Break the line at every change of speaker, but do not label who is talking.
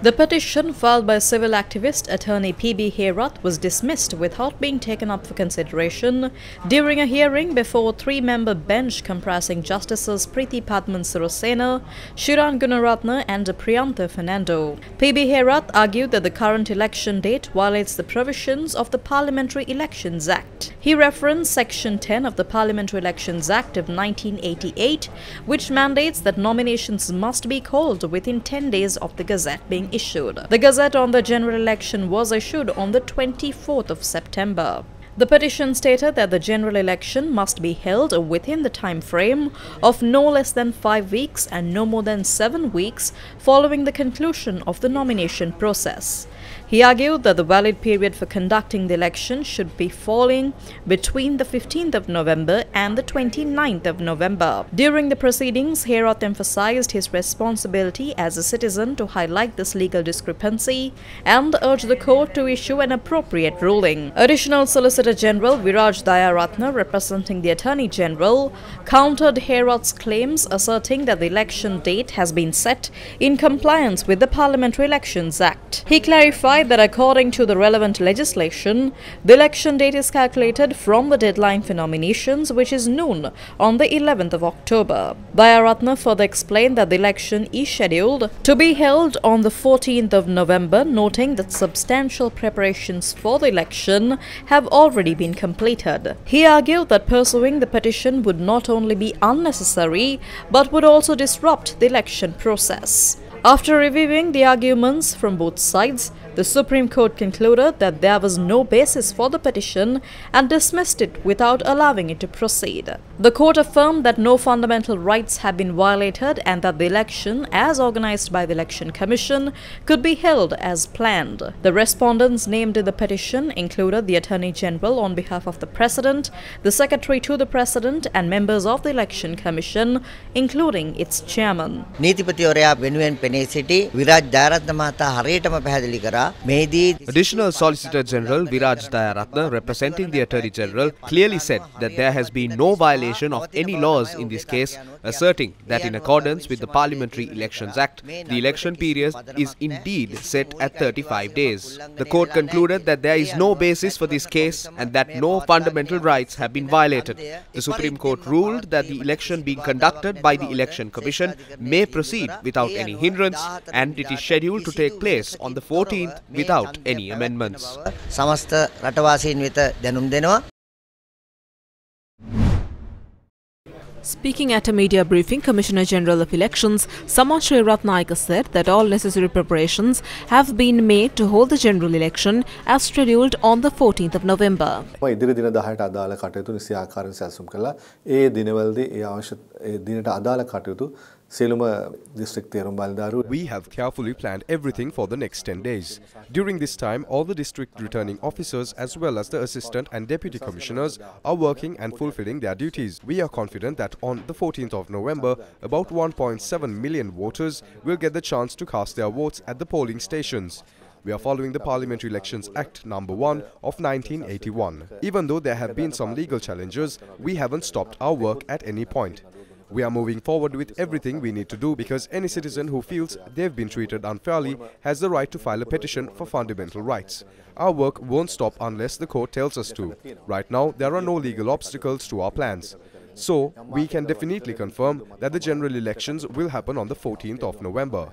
The petition filed by civil activist attorney P.B. Herath was dismissed without being taken up for consideration during a hearing before a three-member bench comprising Justices Preeti Padman Sirosena, Shiran Gunaratne and Priyantha Fernando. P.B. Herath argued that the current election date violates the provisions of the Parliamentary Elections Act. He referenced Section 10 of the Parliamentary Elections Act of 1988, which mandates that nominations must be called within 10 days of the Gazette being issued. The Gazette on the general election was issued on the 24th of September. The petition stated that the general election must be held within the time frame of no less than 5 weeks and no more than 7 weeks following the conclusion of the nomination process. He argued that the valid period for conducting the election should be falling between the 15th of November and the 29th of November. During the proceedings, Herath emphasized his responsibility as a citizen to highlight this legal discrepancy and urged the court to issue an appropriate ruling. Additional Solicitor General Viraj Dayaratne, representing the Attorney General, countered Herath's claims, asserting that the election date has been set in compliance with the Parliamentary Elections Act. He clarified that according to the relevant legislation, the election date is calculated from the deadline for nominations, which is noon on the 11th of October. Dayaratne further explained that the election is scheduled to be held on the 14th of November, noting that substantial preparations for the election have already been completed. He argued that pursuing the petition would not only be unnecessary, but would also disrupt the election process. After reviewing the arguments from both sides, the Supreme Court concluded that there was no basis for the petition and dismissed it without allowing it to proceed. The court affirmed that no fundamental rights have been violated and that the election, as organized by the Election Commission, could be held as planned. The respondents named in the petition included the Attorney General on behalf of the President, the Secretary to the President, and members of the Election Commission, including its chairman.
Additional Solicitor General Viraj Dayaratne, representing the Attorney General, clearly said that there has been no violation of any laws in this case, asserting that in accordance with the Parliamentary Elections Act, the election period is indeed set at 35 days. The court concluded that there is no basis for this case and that no fundamental rights have been violated. The Supreme Court ruled that the election being conducted by the Election Commission may proceed without any hindrance, and it is scheduled to take place on the 14th without any amendments.
Speaking at a media briefing, Commissioner General of Elections Samashri Ratnayaka said that all necessary preparations have been made to hold the general election as scheduled on the 14th of November.
We have carefully planned everything for the next 10 days. During this time, all the district returning officers as well as the assistant and deputy commissioners are working and fulfilling their duties. We are confident that on the 14th of November, about 1.7 million voters will get the chance to cast their votes at the polling stations. We are following the Parliamentary Elections Act No. 1 of 1981. Even though there have been some legal challenges, we haven't stopped our work at any point. We are moving forward with everything we need to do because any citizen who feels they've been treated unfairly has the right to file a petition for fundamental rights. Our work won't stop unless the court tells us to. Right now, there are no legal obstacles to our plans. So, we can definitely confirm that the general elections will happen on the 14th of November.